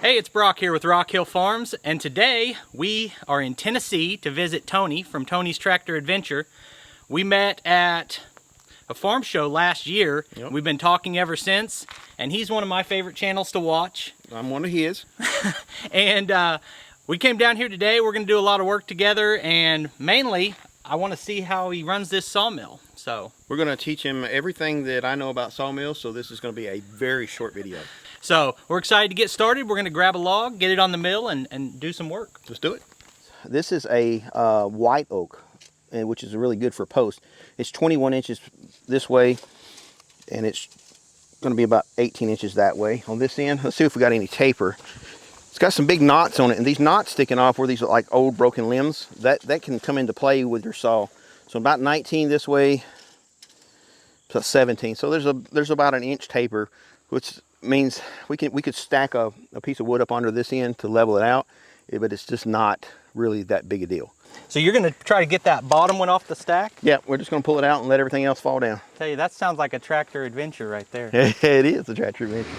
Hey, it's Brock here with Rock Hill Farms, and today we are in Tennessee to visit Tony from Tony's Tractor Adventure. We met at a farm show last year. Yep. We've been talking ever since, and he's one of my favorite channels to watch. I'm one of his. And we came down here today. We're going to do a lot of work together, and mainly I want to see how he runs this sawmill. So We're going to teach him everything that I know about sawmills, so this is going to be a very short video. So we're excited to get started. We're going to grab a log, get it on the mill, and do some work. Let's do it. This is a white oak, which is really good for post. It's 21 inches this way, and it's going to be about 18 inches that way on this end. Let's see if we got any taper. It's got some big knots on it, and these knots sticking off where these are like old broken limbs, that can come into play with your saw. So about 19 this way, plus 17. So there's about an inch taper, which means we could stack a piece of wood up under this end to level it out, but it's just not really that big a deal. So you're going to try to get that bottom one off the stack? Yeah, we're just going to pull it out and let everything else fall down. Tell you, that sounds like a tractor adventure right there. It is a tractor adventure.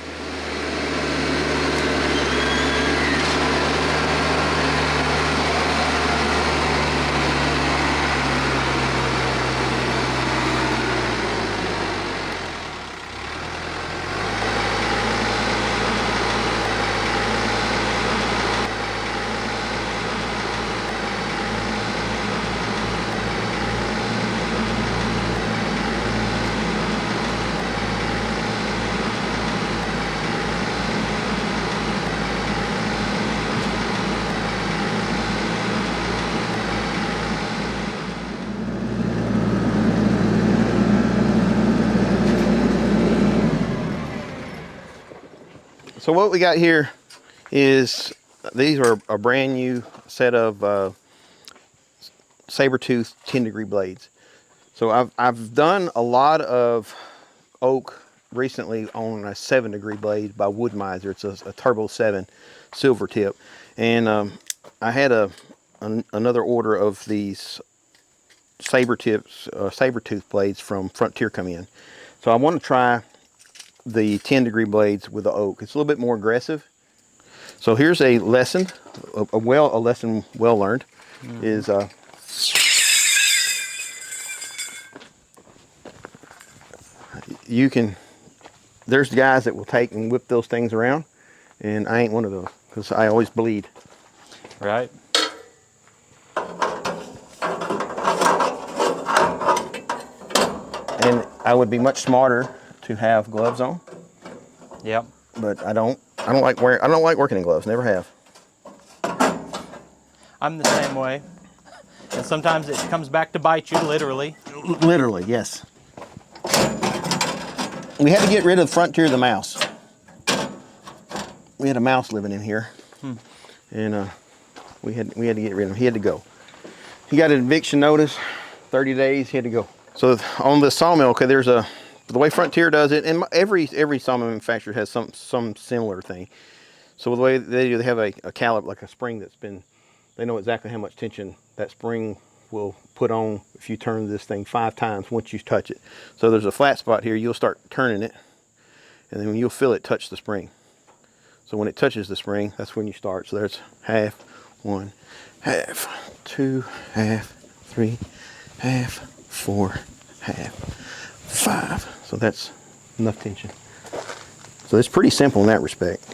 So what we got here is, these are a brand new set of saber-tooth 10-degree blades. So I've done a lot of oak recently on a 7-degree blade by Wood-Mizer. It's a Turbo 7 silver tip. And I had another order of these saber-tooth blades from Frontier come in. So I want to try the 10-degree blades with the oak. It's a little bit more aggressive. So here's a lesson, a lesson well learned. Is there's guys that will take and whip those things around, and I ain't one of those because I always bleed. Right. And I would be much smarter to have gloves on. Yep. But I don't like working in gloves. Never have. I'm the same way. And sometimes it comes back to bite you, literally. Literally, yes. We had to get rid of Frontier the mouse. We had a mouse living in here, and we had to get rid of him. He had to go. He got an eviction notice, 30 days. He had to go. So on the sawmill, okay, there's the way Frontier does it, and every sawmill manufacturer has some similar thing. So the way they do, they have a caliper, like a spring that's been, they know exactly how much tension that spring will put on if you turn this thing 5 times once you touch it. So there's a flat spot here, you'll start turning it, and then you'll feel it touch the spring. So when it touches the spring, that's when you start. So there's half, 1, half, 2, half, 3, half, 4, half, 5. So that's enough tension. So it's pretty simple in that respect.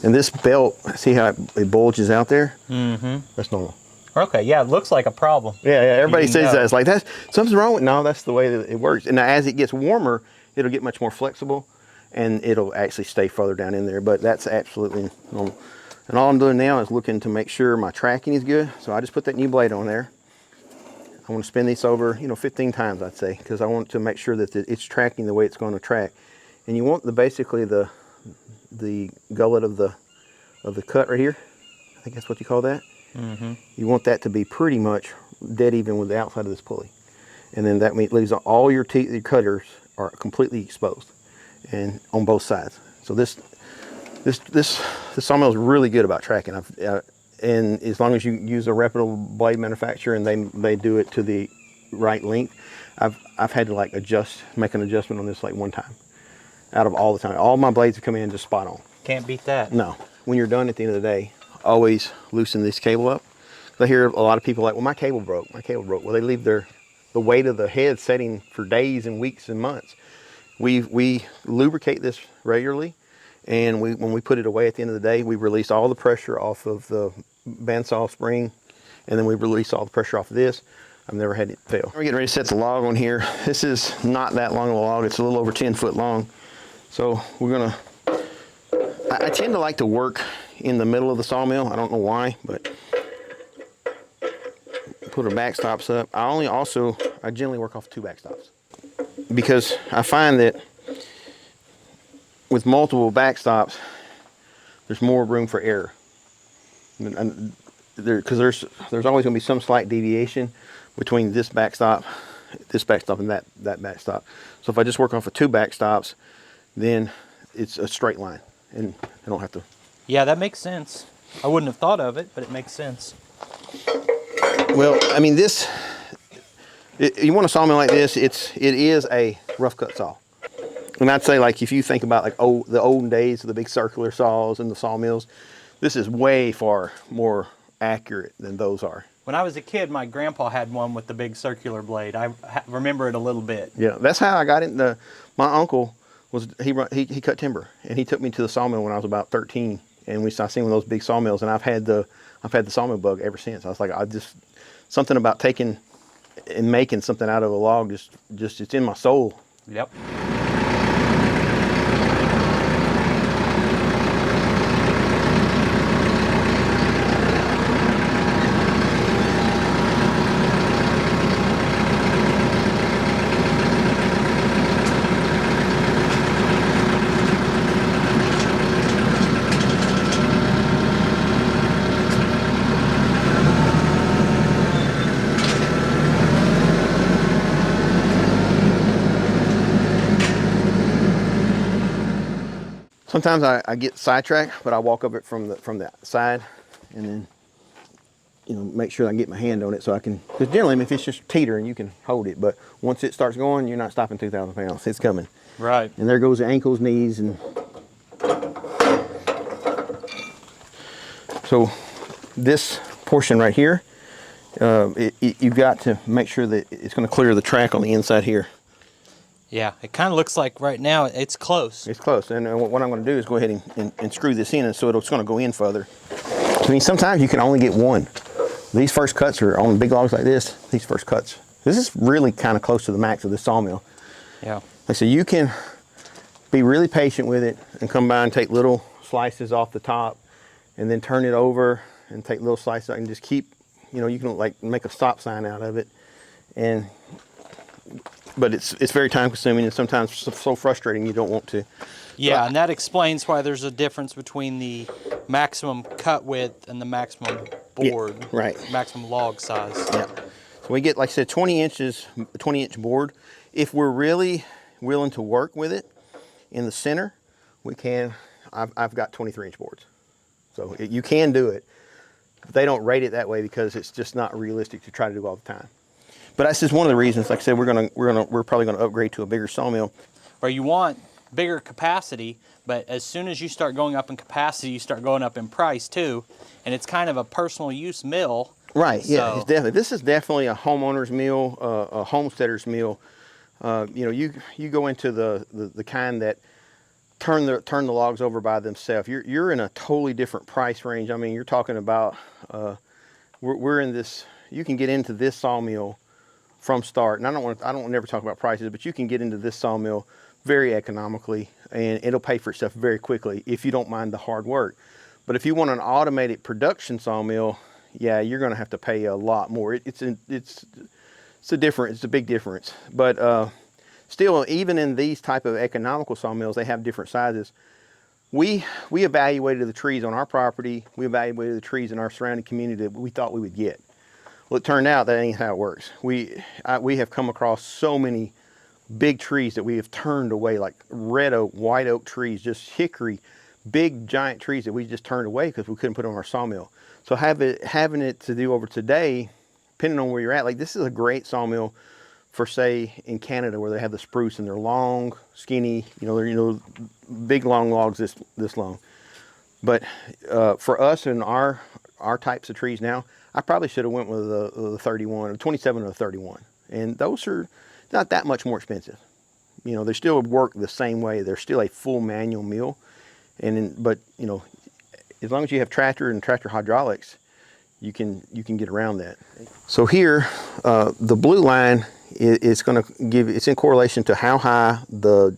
And this belt, see how it bulges out there? Mm-hmm. That's normal. Okay, yeah, it looks like a problem. Yeah, everybody says that. It's like, something's wrong with it. No, that's the way that it works. And as it gets warmer, it'll get much more flexible, and it'll actually stay further down in there. But that's absolutely normal. And all I'm doing now is looking to make sure my tracking is good. So I just put that new blade on there. I want to spin these over, 15 times, I'd say, because I want to make sure that it's tracking the way it's going to track. And you want basically the gullet of the cut right here. I think that's what you call that. Mm-hmm. You want that to be pretty much dead even with the outside of this pulley, and then that leaves all your teeth. Your cutters are completely exposed, and on both sides. So this sawmill is really good about tracking. And as long as you use a reputable blade manufacturer and they do it to the right length, I've had to like make an adjustment on this like one time out of all the time. All my blades have come in just spot on. Can't beat that. No. when you're done at the end of the day, always loosen this cable up. I hear a lot of people like, well, my cable broke, my cable broke. Well, they leave the weight of the head setting for days and weeks and months. We lubricate this regularly, and when we put it away at the end of the day, we release all the pressure off of the bandsaw spring, and then we release all the pressure off of this. I've never had it fail. We're getting ready to set the log on here. This is not that long of a log. It's a little over 10 foot long. So we're gonna, I tend to like to work in the middle of the sawmill. I don't know why, but put our backstops up. I generally work off 2 backstops, because I find that with multiple backstops, there's more room for error. Because there's always going to be some slight deviation between this backstop, and that backstop. So if I just work off of 2 backstops, then it's a straight line, and I don't have to. Yeah, that makes sense. I wouldn't have thought of it, but it makes sense. Well, I mean, you want a sawmill like this, it is a rough cut saw. And I'd say, like, if you think about like the olden days of the big circular saws and the sawmills, this is way far more accurate than those are. When I was a kid, my grandpa had one with the big circular blade. I remember it a little bit. Yeah, that's how I got into. My uncle he cut timber, and he took me to the sawmill when I was about 13, and I seen one of those big sawmills, and I've had the sawmill bug ever since. I was like, something about taking and making something out of a log, just it's in my soul. Yep. Sometimes I get sidetracked, but I walk up it from the side, and then make sure I can get my hand on it so I can. Because generally, if it's just teetering, you can hold it. But once it starts going, you're not stopping 2,000 pounds. It's coming. Right. And there goes the ankles, knees, and so this portion right here, you've got to make sure that it's going to clear the track on the inside here. Yeah, it kind of looks like right now it's close. It's close, and what I'm going to do is go ahead and screw this in, and so it's going to go in further. I mean, sometimes you can only get one. These first cuts are on big logs like this. These first cuts. This is really kind of close to the max of this sawmill. Yeah. Like, so you can be really patient with it and come by and take little slices off the top, and then turn it over and take little slices and just keep. You can like make a stop sign out of it, but it's very time consuming and sometimes so frustrating you don't want to. Yeah, and that explains why there's a difference between the maximum cut width and the maximum board. Yeah, right. Maximum log size. Yeah. So we get, like I said, 20-inch board. If we're really willing to work with it in the center, we can. I've got 23-inch boards. So you can do it. But they don't rate it that way because it's just not realistic to try to do all the time. But that's just one of the reasons. Like I said, we're probably gonna upgrade to a bigger sawmill. Where you want bigger capacity, but as soon as you start going up in capacity, you start going up in price too, and it's kind of a personal use mill. Right. So. Yeah. It's definitely. This is definitely a homeowner's mill, a homesteader's mill. You go into the kind that turn the logs over by themselves. You're in a totally different price range. I mean, you're talking about we're in this. You can get into this sawmill from start, and I don't never talk about prices, but you can get into this sawmill very economically, and it'll pay for itself very quickly if you don't mind the hard work. But if you want an automated production sawmill, yeah, you're going to have to pay a lot more. It's a big difference. But still, even in these type of economical sawmills, they have different sizes. We evaluated the trees on our property. We evaluated the trees in our surrounding community that we thought we would get. Well, it turned out that ain't how it works. We have come across so many big trees that we have turned away, like red oak, white oak trees, just hickory, big giant trees that we just turned away because we couldn't put them on our sawmill. So having it to do over today, depending on where you're at, like this is a great sawmill for, say, in Canada where they have the spruce and they're long, skinny, they're big long logs this long. But for us and our types of trees now, I probably should have went with the 31, 27 or 31. And those are not that much more expensive. You know, they still work the same way. They're still a full manual mill. But you know, as long as you have tractor and tractor hydraulics, you can get around that. So here, the blue line is going to give, it's in correlation to how high the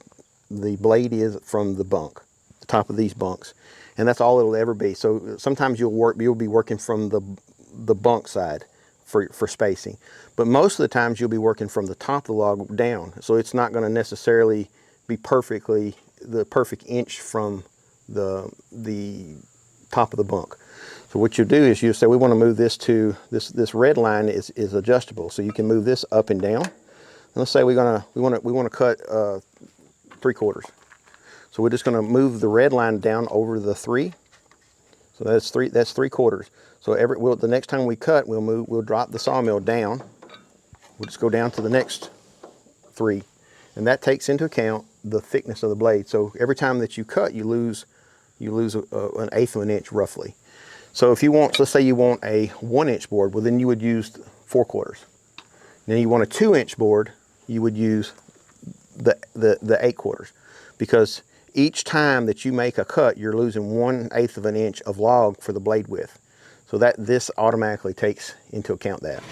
blade is from the bunk, the top of these bunks. And that's all it'll ever be. So sometimes you'll be working from the bunk side for spacing. But most of the times you'll be working from the top of the log down. So it's not going to necessarily be the perfect inch from the top of the bunk. So what you do is you say, we want to move this to, this red line is adjustable. So you can move this up and down. And let's say we want to cut 3/4. So we're just going to move the red line down over the 3. So that's 3/4. So the next time we cut, we'll drop the sawmill down. We'll just go down to the next 3. And that takes into account the thickness of the blade. So every time that you cut, you lose an 1/8 of an inch roughly. So if you want, let's say you want a 1-inch board, well then you would use 4/4. Then you want a 2-inch board, you would use the 8/4, because each time that you make a cut, you're losing 1/8 of an inch of log for the blade width. So this automatically takes into account that.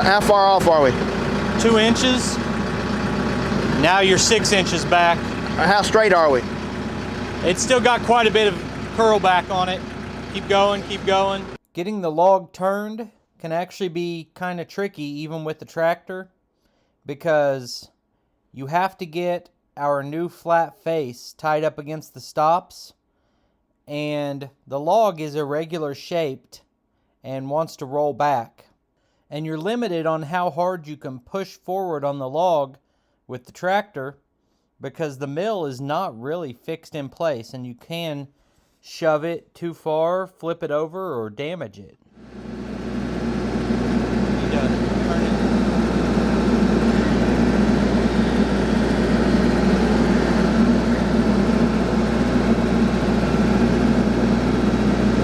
How far off are we? 2 inches. Now you're 6 inches back. How straight are we? It's still got quite a bit of curl back on it. Keep going, keep going. Getting the log turned can actually be kind of tricky even with the tractor, because you have to get our new flat face tied up against the stops, and the log is irregular shaped and wants to roll back. And you're limited on how hard you can push forward on the log with the tractor, because the mill is not really fixed in place and you can shove it too far, flip it over, or damage it. You done it. Turn it.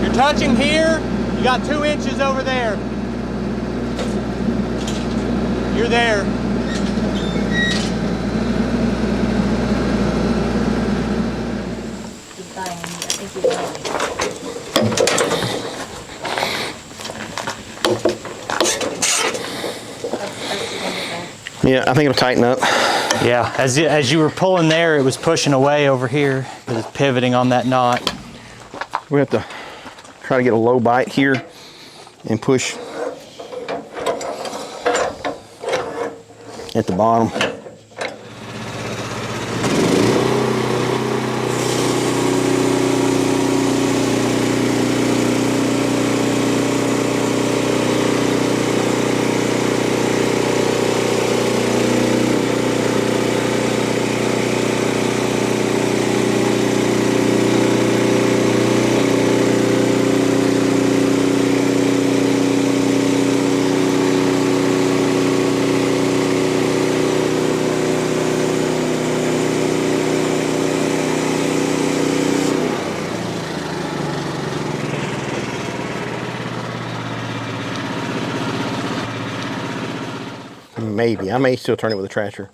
You're touching here, you got 2 inches over there. You're there. Yeah, I think it'll tighten up. Yeah, as you were pulling there, it was pushing away over here because it's pivoting on that knot. We have to try to get a low bite here and push at the bottom. maybe. I may still turn it with a tractor.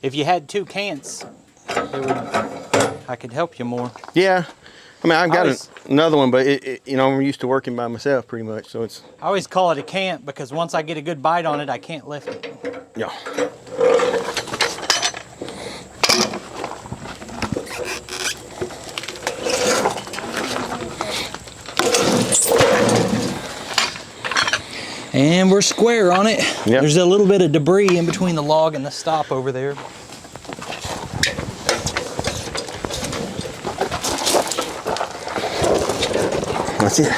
If you had 2 cants, I could help you more. Yeah. I mean, I've got another one, but you know, I'm used to working by myself pretty much, so it's... I always call it a cant because once I get a good bite on it, I can't lift it. Yeah. And we're square on it. Yep. There's a little bit of debris in between the log and the stop over there. That's it.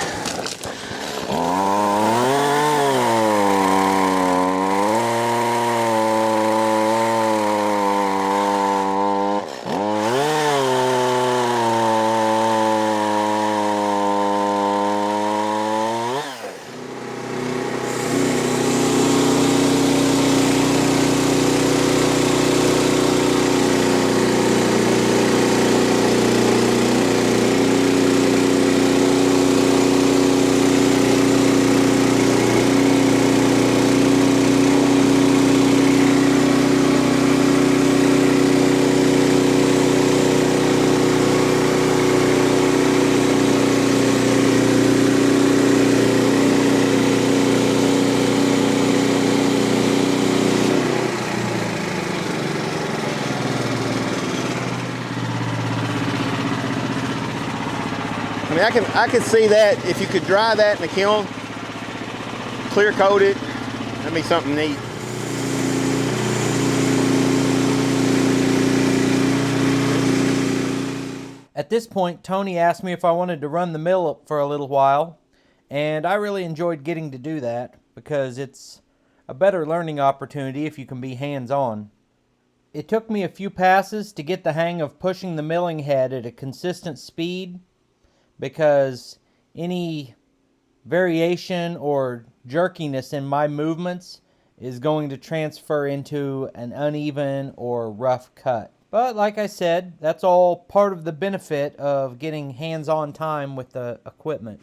I mean, I could see that if you could dry that in the kiln, clear coat it, that'd be something neat. At this point, Tony asked me if I wanted to run the mill up for a little while, and I really enjoyed getting to do that because it's a better learning opportunity if you can be hands-on. It took me a few passes to get the hang of pushing the milling head at a consistent speed, because any variation or jerkiness in my movements is going to transfer into an uneven or rough cut. But like I said, that's all part of the benefit of getting hands-on time with the equipment.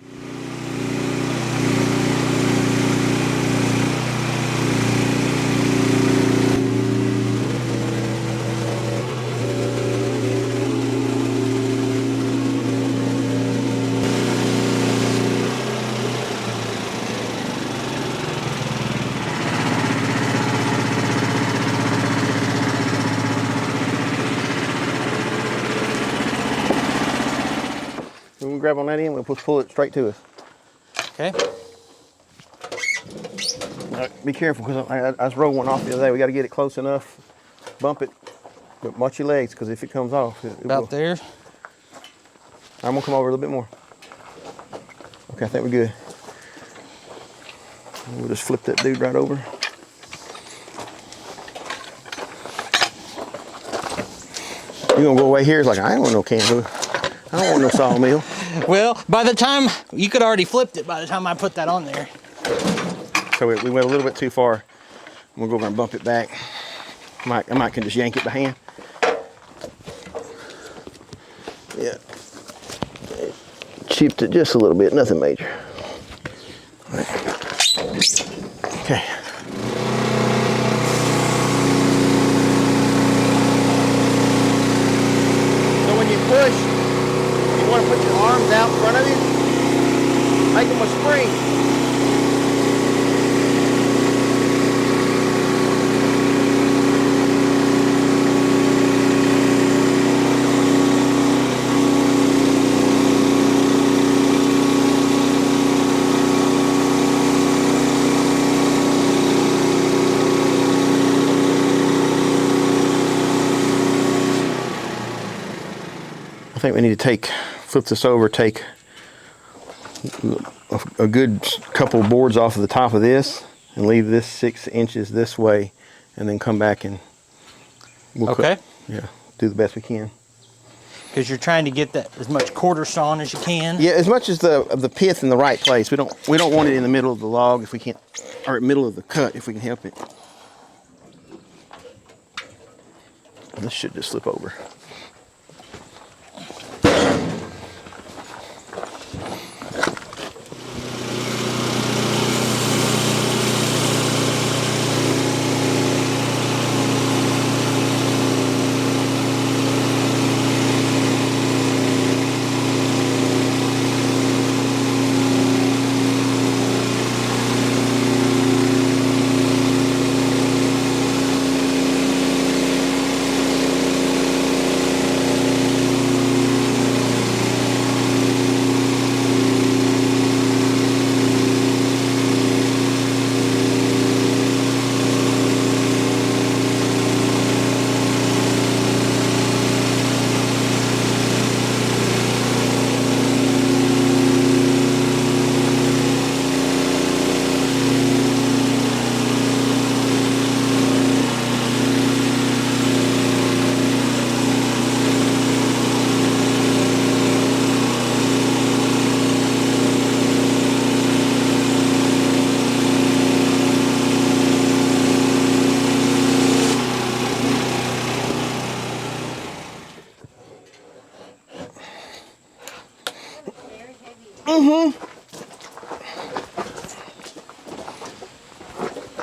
We'll grab on that end, we'll pull it straight to us. Okay. Be careful, because I just rolled one off the other day. We got to get it close enough, bump it, but watch your legs, because if it comes off, it About will. there. I'm going to come over a little bit more. Okay, I think we're good. We'll just flip that dude right over. You're going to go away here, it's like, I don't want no can. I don't want no sawmill. Well, by the time, you could already flipped it by the time I put that on there. So we went a little bit too far. We'll go over and bump it back. I might can just yank it by hand. Yeah. Chipped it just a little bit, nothing major. Okay. So when you push, you want to put your arms out in front of you, make them a spring. I think we need to flip this over, take a good couple of boards off of the top of this and leave this 6 inches this way, and then come back and we'll do the best we can. Because you're trying to get that as much quarter sawn as you can. Yeah, as much as the pith in the right place. We don't want it in the middle of the log if we can't, or middle of the cut if we can help it. This should just slip over.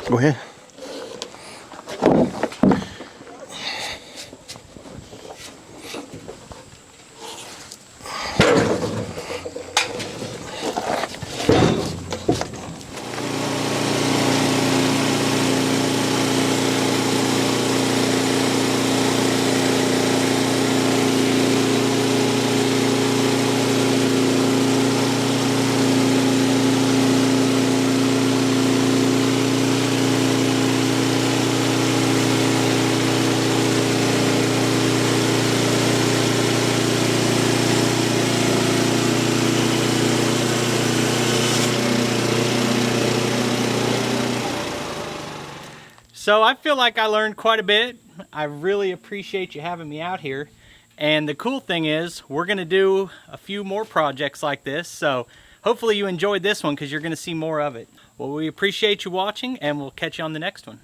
Go ahead. So I feel like I learned quite a bit. I really appreciate you having me out here. And the cool thing is, we're gonna do a few more projects like this. So hopefully you enjoyed this one, because you're gonna see more of it. Well, we appreciate you watching, and we'll catch you on the next one.